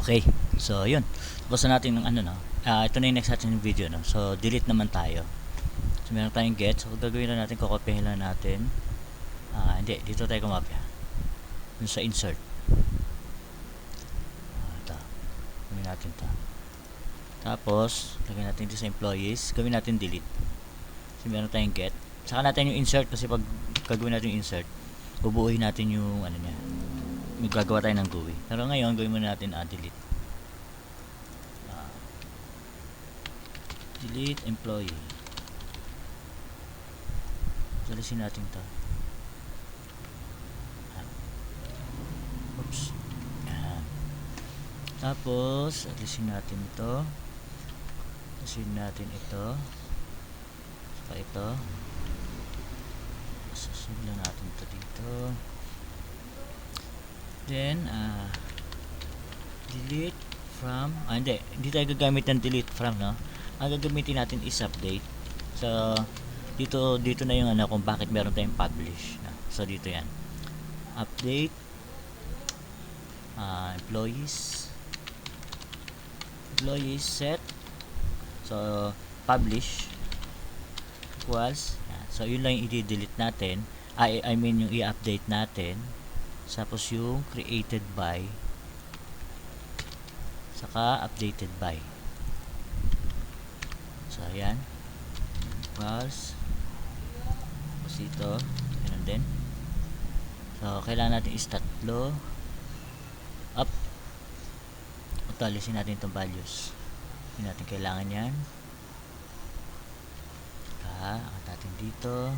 Okay. So, yun. Tapos na natin ng ano, no? Ito na yung next natin yung video, no? So, delete naman tayo. So, meron tayong get. So, gagawin na natin, kukopihin lang natin. Hindi. Dito tayo kumapya. Dun sa insert. Ito. Gawin natin ito. Tapos, lagyan natin dito sa employees. Gawin natin delete. So, meron tayong get. Saka natin yung insert kasi pag gagawin natin yung insert, bubuuhin natin yung ano niya. Gagawa tayo ng GUI. Pero ngayon, gawin muna natin delete. Delete employee. Alisin natin to. Oops. Yan. Tapos, alisin natin ito. Alisin natin ito. Saka ito. Susunod natin ito dito. Then, delete from, hindi tayo gagamit ng delete from, no? Ang gagamitin natin is update. So, dito na yung ano, kung bakit meron tayong publish, no? So, dito yan. Update, employees set. So, publish equals, yan. So, yun lang yung i-delete natin. I mean, yung i-update natin. Tapos yung created by saka updated by. So ayan, equals, tapos ito ganun din. So kailangan natin is tatlo up. Utalisin natin itong values, hindi natin kailangan yan. Angat natin dito,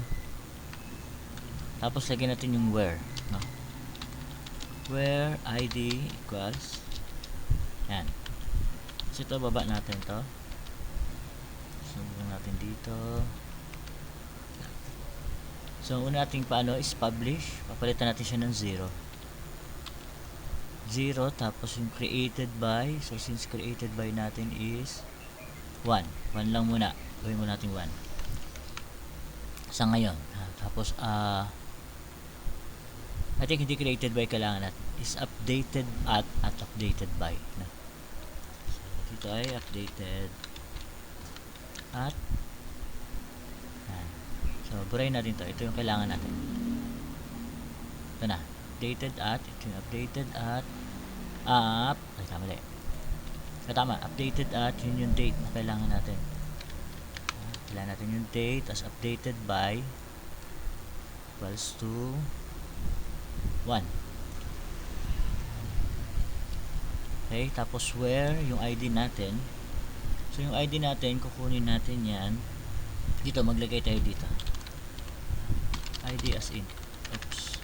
tapos lagyan natin yung where, no? Where id equals, yan. So ito, baba natin to. So natin dito. So una nating paano is publish, papalitan natin siya ng 0, tapos yung created by. So since created by natin is 1 lang muna, gawin mo natin 1 sa ngayon. Tapos I think hindi created by kailangan natin, is updated at updated by, no? So dito ay updated at, so burahin natin to. Ito yung kailangan natin. Ito na, updated at, ito yung updated at tama, updated at, yun yung date na kailangan natin. Kailangan natin yung date as updated by equals to 1. Okay, tapos where yung ID natin. So yung ID natin, kukunin natin yan dito, maglagay tayo dito ID as in. Oops.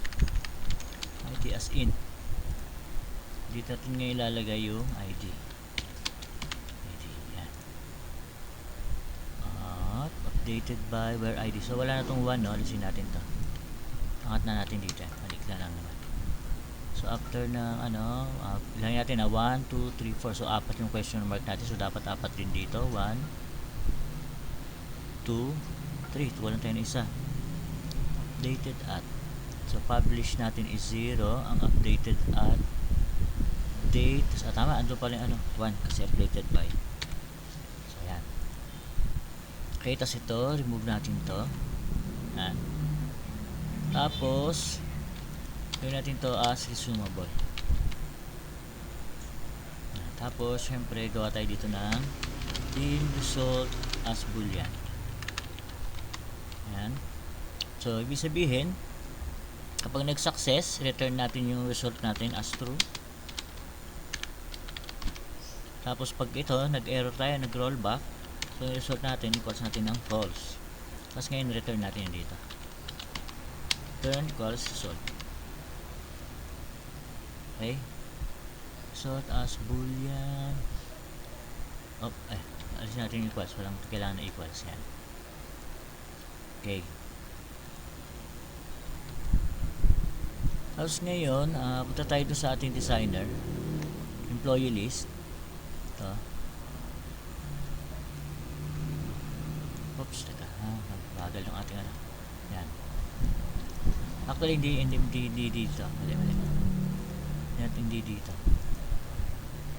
ID as in. Dito natin ngayon ilalagay yung ID. Yan. Updated by where ID. So wala na tong 1, no? Alisin natin to. Angat na natin dito. Balik na lang naman. So after ng ano, bilangin natin na 1, 2, 3, 4. So 4 yung question mark natin. So dapat 4 din dito. 1, 2, 3. Tuwalan tayo ng isa. Updated at. So publish natin is 0. Ang updated at date. So tama, ando pala yung ano, 1 kasi updated by. So yan. Okay, tas ito, remove natin to. Yan. Tapos gawin natin to as resumable. Tapos syempre gawa tayo dito ng team result as boolean. Yan. So ibig sabihin, kapag nag-success, return natin yung result natin as true. Tapos pag ito, nag-error tayo, nag-rollback, so yung result natin, equals natin ng false. Tapos ngayon, return natin yun dito. Return equals result. Okay? Result as boolean. Alisin natin yung equals. Walang kailangan na equals. Yan. Okay. Tapos ngayon, punta tayo doon sa ating designer. Employee list. Ito. Oops, teka. Bagal yung ating ano. Yan. Actually, hindi dito. Mali. Yan, hindi dito.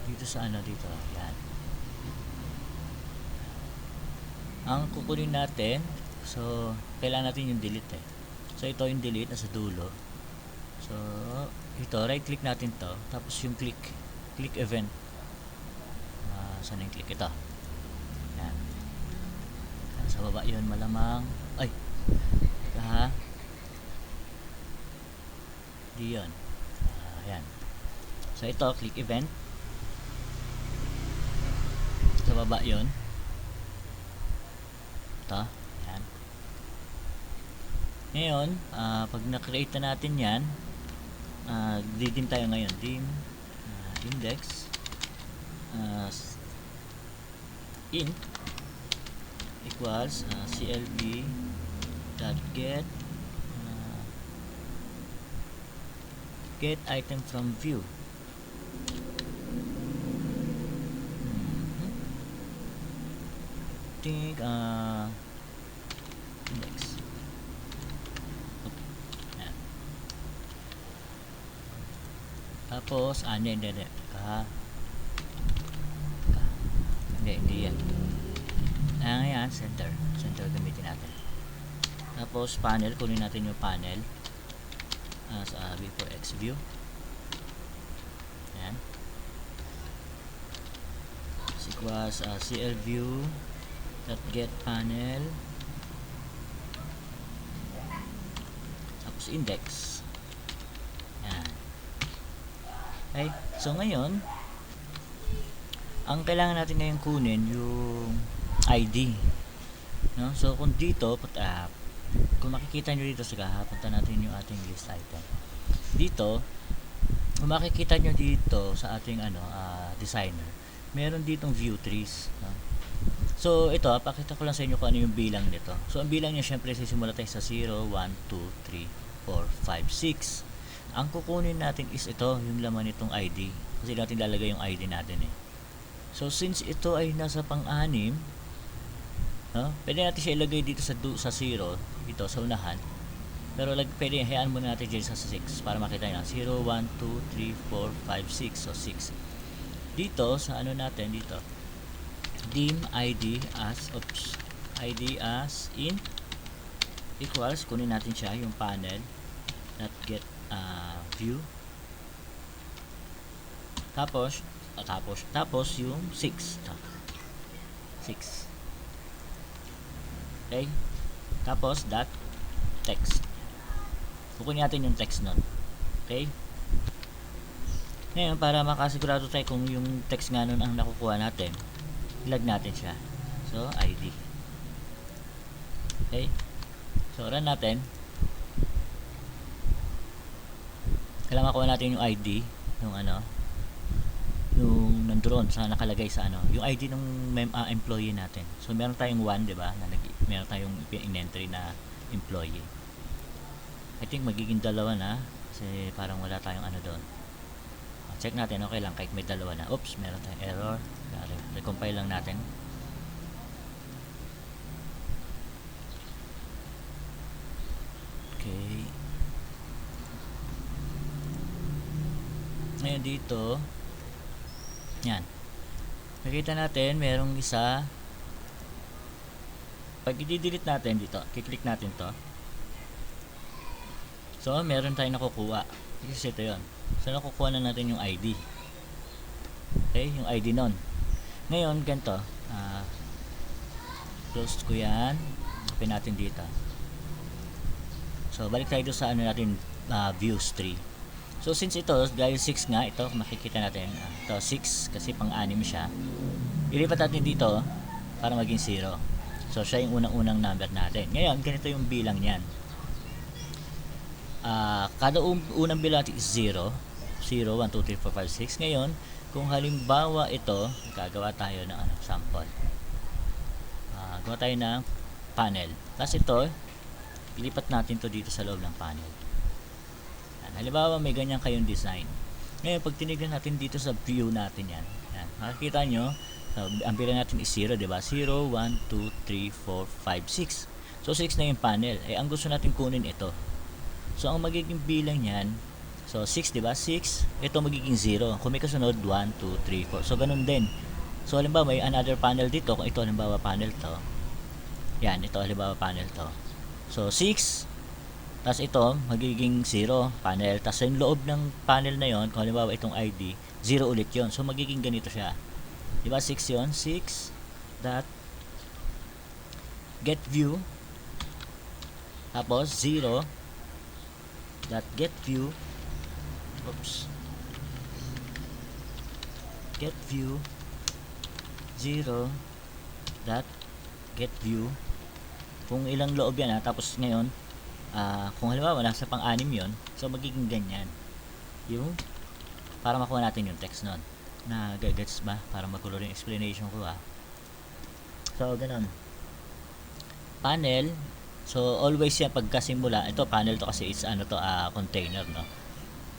dito sa ano dito, yan. Ang kukunin natin, so kailangan natin yung delete eh. So ito yung delete nasa dulo. So ito, right click natin to, tapos yung click event. Saan yung click ito? Yan. Sa baba yun malamang. Ay, ha? Di yun. Ayan. So ito, click event. Sa baba yun. Ito. Ayan. Ngayon, pag na-create na natin yan, dim tayo ngayon. Dim, index, int equals clv dot get item from view. Think index. Okay. Ayan. Tapos hindi yan. Ayan, center gamitin natin. Tapos panel, kunin natin yung panel sa before x view. Ayan. Equals clview dot get panel, tapos index. Ayan. Okay, so ngayon ang kailangan natin ngayon kunin yung ID, no? So kung dito kung makikita nyo dito sa punta natin yung ating list item dito, kung makikita nyo dito sa ating designer, meron ditong view trees, no? So ito, pakita ko lang sa inyo kung ano yung bilang nito. So ang bilang niya, syempre sisimula tayo sa 0, 1, 2, 3, 4, 5, 6. Ang kukunin natin is ito, yung laman nitong ID, kasi natin lalagay yung ID natin eh. So since ito ay nasa pang-anim, pwede natin siya ilagay dito sa 0, dito sa unahan. Pero pwede hayaan muna natin dito sa 6 para makita nyo. 0, 1, 2, 3, 4, 5, 6. So 6. Dito sa natin dito, dim id as int equals, kunin natin siya yung panel dot get view, tapos yung 6. Okay, tapos dot text, kukunin natin yung text nun. Okay, ngayon para makasigurado tayo kung yung text nga nun ang nakukuha natin, ilag natin siya. So ID. Okay, so run natin. Kailangan makuha natin yung ID yung yung nandoon sa nakalagay sa yung ID ng employee natin. So meron tayong 1, di ba? Meron tayong in-entry na employee. I think magiging 2 na kasi parang wala tayong doon. Check natin, okay lang kahit may 2 na. Oops, meron tayong error. Recompile lang natin. Okay. Ngayon dito, yan, nakita natin merong isa. Pag i-delete natin dito, kiklik natin to, so meron tayong nakukuha. Kasi ito yun. So nakukuha na natin yung ID. Okay, yung ID nun. Ngayon ganito, close ko yan, open natin dito. So balik tayo sa natin, views tree. So since ito, dahil 6 nga, ito makikita natin, ito 6 kasi pang-anim siya. Ilipat natin dito para maging 0. So siya yung unang-unang number natin. Ngayon, ganito yung bilang niyan. Kada unang bilang natin is 0. 0, 1, 2, 3, 4, 5, 6. Ngayon, kung halimbawa ito, gagawa tayo ng sample. Gawa tayo ng panel. Tapos ito, ilipat natin to dito sa loob ng panel. Halimbawa may ganyan kayong design. Ngayon pag tinignan natin dito sa view natin yan, makikita nyo, ang bilang natin is 0, diba? 0, 1, 2, 3, 4, 5, 6. So 6 na yung panel. Ang gusto natin kunin ito. So ang magiging bilang yan, So 6, di ba? 6, ito magiging 0. Kung may kasunod, 1, 2, 3, 4. So ganun din. So halimbawa may another panel dito. Kung ito halimbawa panel to. Yan, ito halimbawa panel to. So 6, tapos ito magiging 0 panel. Tapos yung loob ng panel na yon, kung halimbawa itong ID, 0 ulit yon. So magiging ganito siya. Di ba 6 yon? 6 dot get view, tapos 0 dot get view, oops, get view 0 dot get view, kung ilang loob yan ha. Tapos ngayon kung halimbawa nasa pang-anim yon, so magiging ganyan yung para makuha natin yung text nun. Na gets ba? Para magulo rin explanation ko ha. So ganun panel. So always yan pagkasimula, ito panel to kasi it's ano to, container, no.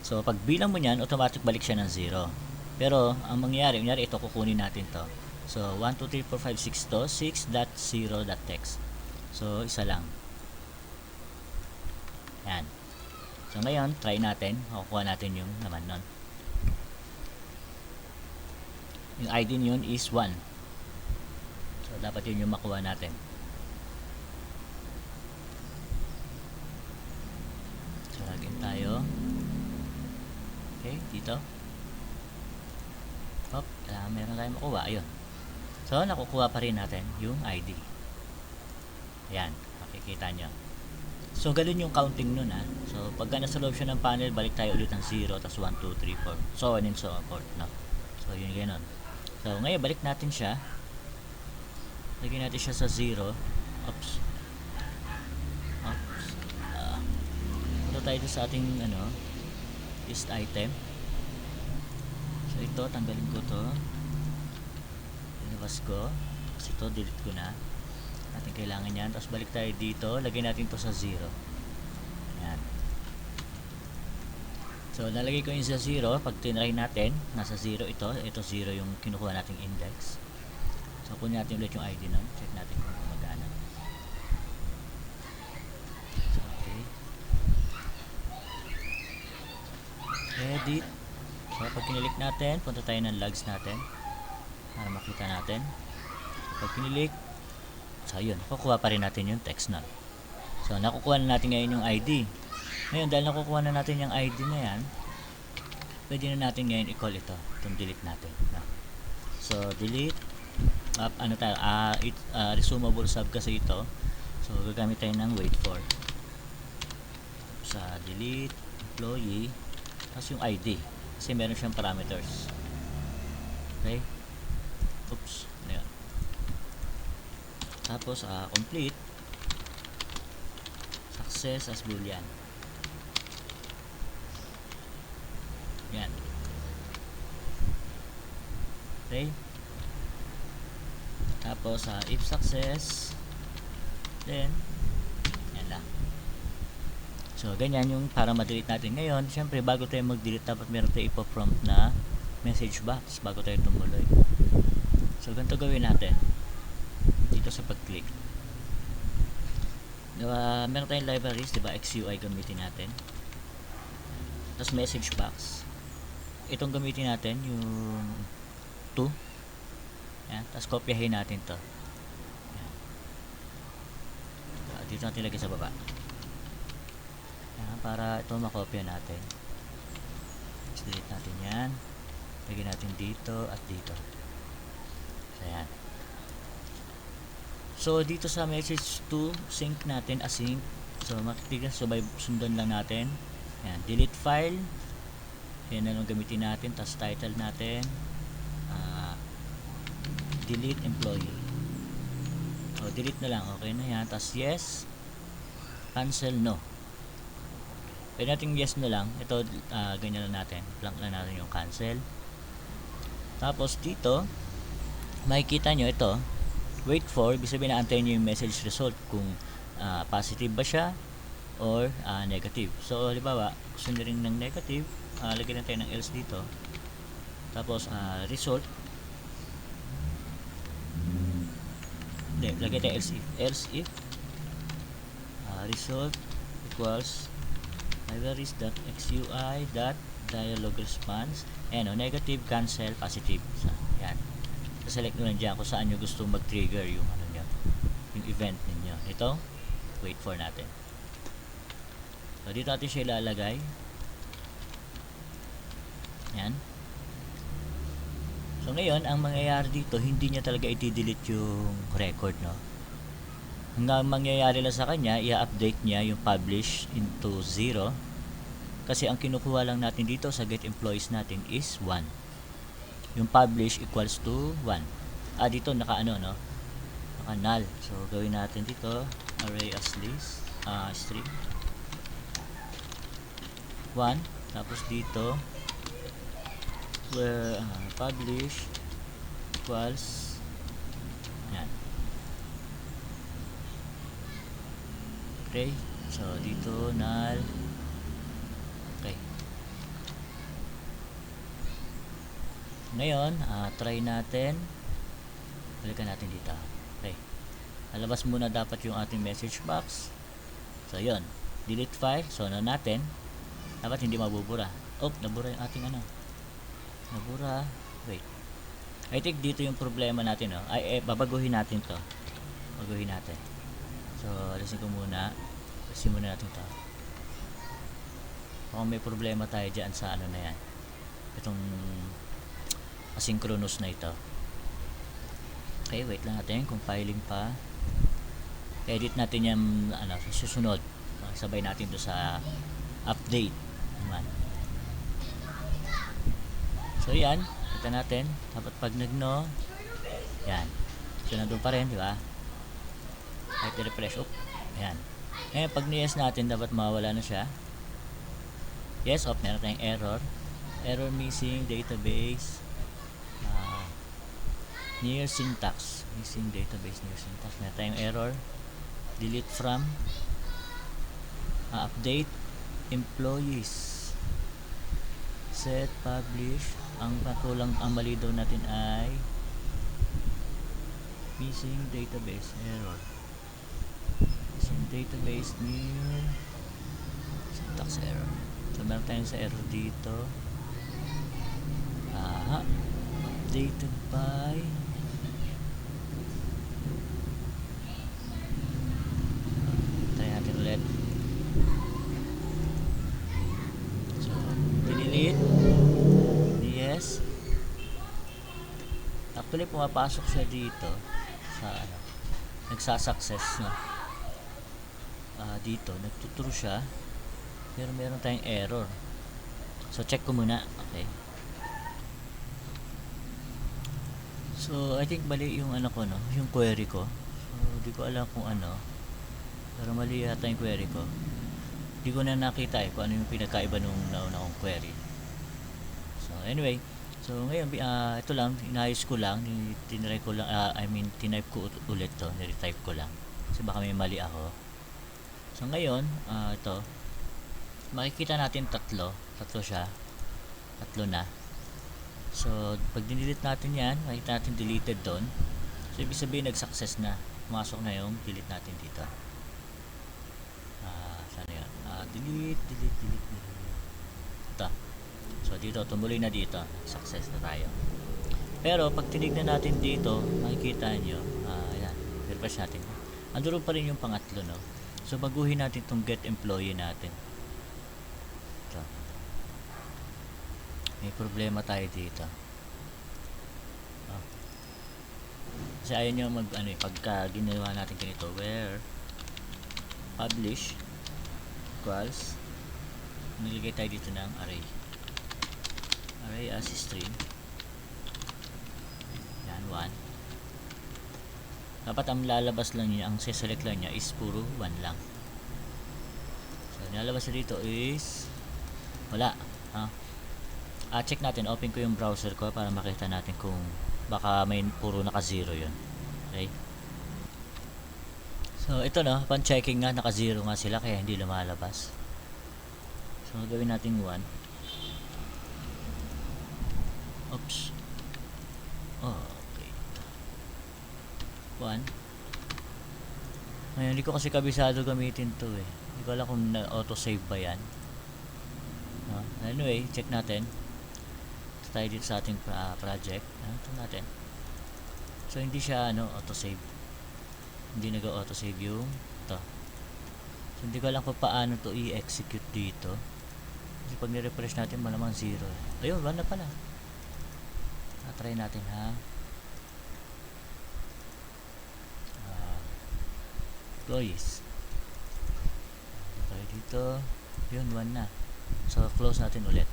So pag bilang mo niyan, automatic balik siya ng 0. Pero ang mangyayari, ito kukunin natin to. So 1 2 3 4 5 6 to 6.0.text. So isa lang. Yan. So ngayon try natin, makukuha natin yung naman nun. Yung ID niyon is 1. So dapat yun yung makuha natin. Login tayo. Okay, dito. Hop, meron tayong makuha. Ayun. So, nakukuha pa rin natin yung ID. Ayan, makikita nyo. So, ganun yung counting nun ha. So, pagka nasa loob siya ng panel, balik tayo ulit ng 0, tas 1, 2, 3, 4. So on and so forth, no? So, yun ganun. So, ngayon, balik natin siya. Lagyan natin siya sa 0. Oops. Tayo sa ating list item. So ito tanggalin ko to, ilabas ko kasi ito delete ko na, natin kailangan yan. Tapos balik tayo dito, lagay natin to sa 0. Yan. So nalagay ko yung sa 0. Pag tinry natin, nasa 0 ito 0 yung kinukuha nating index. So kunin natin ulit yung ID nun, check natin kung magana. Edit. So pag kinilik natin, punta tayo ng logs natin para makita natin. Pag kinilik, so yun, nakukuha pa rin natin yung text na. So nakukuha na natin ngayon yung ID. Ngayon dahil nakukuha na natin yung ID na yan, pwede na natin ngayon i-call ito, itong delete natin. So delete, resumable sub kasi ito. So gagamit tayo ng wait for. Sa delete employee, tapos yung ID kasi meron siyang parameters. Okay, oops, ayan. Tapos complete success as boolean. Yan. Okay, tapos if success, then yan lang. So, ganyan yung para ma-delete natin. Ngayon, syempre, bago tayo mag-delete, dapat meron tayo ipo-prompt na message box bago tayo tumuloy. So, ganito gawin natin. Dito sa pag-click. Meron tayong libraries, diba? XUI gamitin natin. Tapos, message box. Itong gamitin natin, yung 2. Yan. Tapos, kopyahin natin to. Yan. Dito natin lagay sa baba. Para ito makopya natin. Delete natin yan. Lagyan natin dito at dito. So, yan. So, dito sa message to sync natin, async. So, makikita, sundan lang natin. Yan. Delete file. Yan na lang gamitin natin. Tapos title natin. Delete employee. O, delete na lang. Okay na yan. Tapos yes. Cancel no. Pwede natin yes na lang. Ito, ganyan na natin. Blank na natin yung cancel. Tapos dito, makikita nyo ito, wait for, ibig sabihin na antayin nyo yung message result kung positive ba siya or negative. So, halimbawa, gusto nyo rin ng negative, lagyan natin ng else dito. Tapos, result. Hindi, lagyan tayo else if. Else if result equals libraries.xui.dialog response. Ayan o, negative, cancel, positive. So, yan. So, select nyo lang dyan kung saan nyo gusto mag-trigger yung ano nyo, yung event ninyo. Ito, wait for natin. So, dito natin siya ilalagay. Yan. So, ngayon, ang mangyayari dito, hindi niya talaga i-delete yung record, no? Hanggang mangyayari lang sa kanya, i-update niya yung publish into 0. Kasi ang kinukuha lang natin dito sa get employees natin is 1. Yung publish equals to 1. Dito naka-ano, no? Naka-null. So, gawin natin dito, array as list, string. 1. Tapos dito, where publish equals, yan. Okay. So, dito, null. Okay. Ngayon, try natin. Balikan natin dito. Okay. Alabas muna dapat yung ating message box. So, yun. Delete file. So, na natin. Dapat hindi mabubura. Nabura yung ating ano. Nabura. Wait. I think dito yung problema natin, no? Babaguhin natin to. Baguhin natin. So, alisin ko muna. Alisin muna natin to. Kung may problema tayo dyan sa ano na yan. Itong asynchronous na ito. Okay, wait lang natin. Compiling pa. Edit natin yung ano, susunod. Sabay natin to sa update naman. So, yan. Kita natin. Dapat pag nag-no, yan. So, nandun pa rin, di ba? Kahit i-refresh. Ayan. Ngayon, pag ni-yes natin, dapat mawala na siya. Yes, meron tayong error. Error missing database. Near syntax. Missing database near syntax. Meron tayong error. Delete from. Update employees. Set publish. Ang mali daw natin ay missing database error. Missing database near syntax error. So, meron tayong sa error dito. Updated by try natin ulit. So, delete. Yes. Actually, pumapasok siya dito sa ano, nagsasuccess na. Dito, nagtuturo siya. Pero meron tayong error. So, check ko muna. Okay. So, I think mali yung ano ko, no? Yung query ko. So, di ko alam kung ano. Pero mali yata yung query ko. Di ko na nakita kung ano yung pinagkaiba nung nauna kong query. So, anyway. So, ngayon, ito lang. Inayos ko lang. Tinry ko lang. Tinype ko ulit to. Niretype ko lang. Kasi baka may mali ako. So, ngayon, ito. Makikita natin tatlo siya, tatlo na. So, pag dinelete natin yan, makikita natin deleted doon. So, ibig sabihin nag-success na, pumasok na yung delete natin dito. Saan yan? Delete. Ito. So, dito, tumuloy na dito, success na tayo. Pero, pag tinignan natin dito, makikita nyo, yan, refresh natin. Andun pa rin yung pangatlo, no? So, baguhin natin itong get employee natin. May problema tayo dito. Kasi ayaw nyo pagka ginawa natin ganito, where publish equals, nilagay tayo dito ng array as string. Yan, 1. Dapat ang lalabas lang niya, ang siselect lang niya is puro 1 lang. So, nilalabas na dito is wala. Check natin, open ko yung browser ko para makita natin kung baka may puro naka-0 yun. Okay. So, ito no, upon checking nga, naka-0 nga sila kaya hindi lumalabas. So, gawin natin 1. Oops. Okay. 1. Ngayon, hindi ko kasi kabisado gamitin to eh. Hindi ko alam kung auto-save ba yan. no? Anyway, check natin. Ito tayo dito sa ating project. Ito natin. So hindi siya autosave. Hindi nag-autosave yung ito. So hindi ko alam kung paano to i-execute dito. Kasi pag ni-refresh natin malamang 0. Ayun, 1 na pala. Try natin ha. Employees. Tayo dito. Yun, 1 na. So close natin ulit.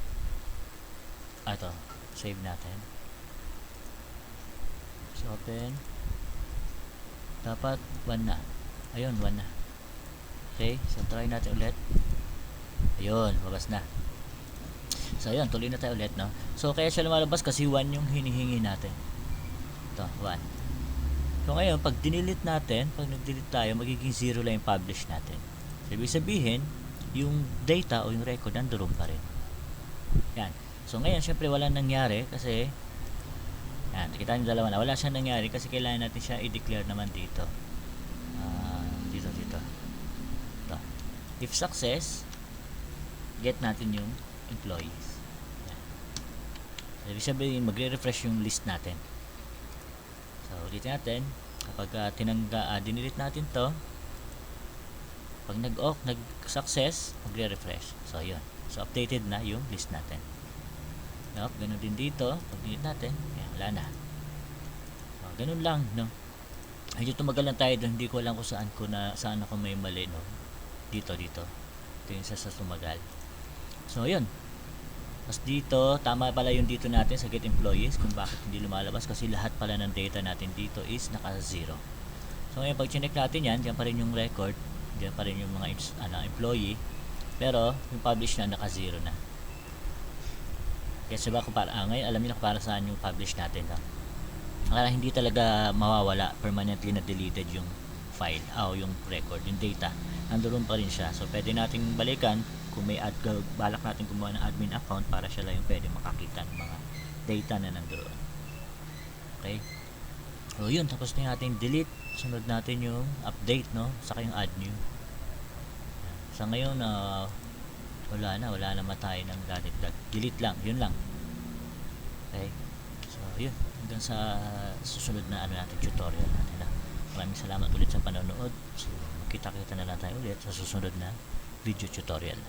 Ito, save natin. So open. Dapat 1 na. Ayun, 1 na. Okay, so try natin ulit. Ayun, labas na. So ayun, tuloy na tayo ulit, no? So kaya siya lumalabas kasi 1 yung hinihingi natin. Ito, 1. So ngayon, pag dinilit natin, pag nag-delete tayo, magiging 0 lang yung publish natin. So ibig sabihin, yung data o yung record nandoon pa rin. Yan. So ngayon, syempre walang nangyari kasi yan, kita nyo dalawa na. Wala siyang nangyari kasi kailangan natin siya i-declare naman dito. Dito. Ito. If success, get natin yung employees. Yan. So, ibig sabihin, magre-refresh yung list natin. So, ulitin natin. Kapag dinilit natin to, pag nag-success, magre-refresh. So, yun. So, updated na yung list natin. Nope, ganun din dito. Pag delete natin, yan, wala na. So, ganun lang, no? Medyo tumagal lang tayo doon. Hindi ko alam kung saan ako may mali, no? Dito. Ito yung sa tumagal. So, yun. Tapos dito, tama pala yung dito natin sa get employees kung bakit hindi lumalabas kasi lahat pala ng data natin dito is naka-0. So, ngayon, pag chinek natin yan, dyan pa rin yung record, dyan pa rin yung mga employee, pero yung publish na naka-0 na. Kaya sabi ko ngayon alam niyo na para saan yung publish natin, no? Kaya hindi talaga mawawala, permanently na deleted yung file o yung record, yung data nandoon pa rin siya. So pwede nating balikan kung may balak natin gumawa ng admin account para siya lang yung pwede makakita ng mga data na nandoon. Okay, so yun, tapos na yung ating delete. Sunod natin yung update, no, saka yung add new. Sa ngayon wala naman tayo ng dagdag. Delete lang, yun lang. Okay, so yun, hanggang sa susunod na natin tutorial natin. Maraming salamat ulit sa panonood. So kita na lang tayo ulit sa susunod na video tutorial.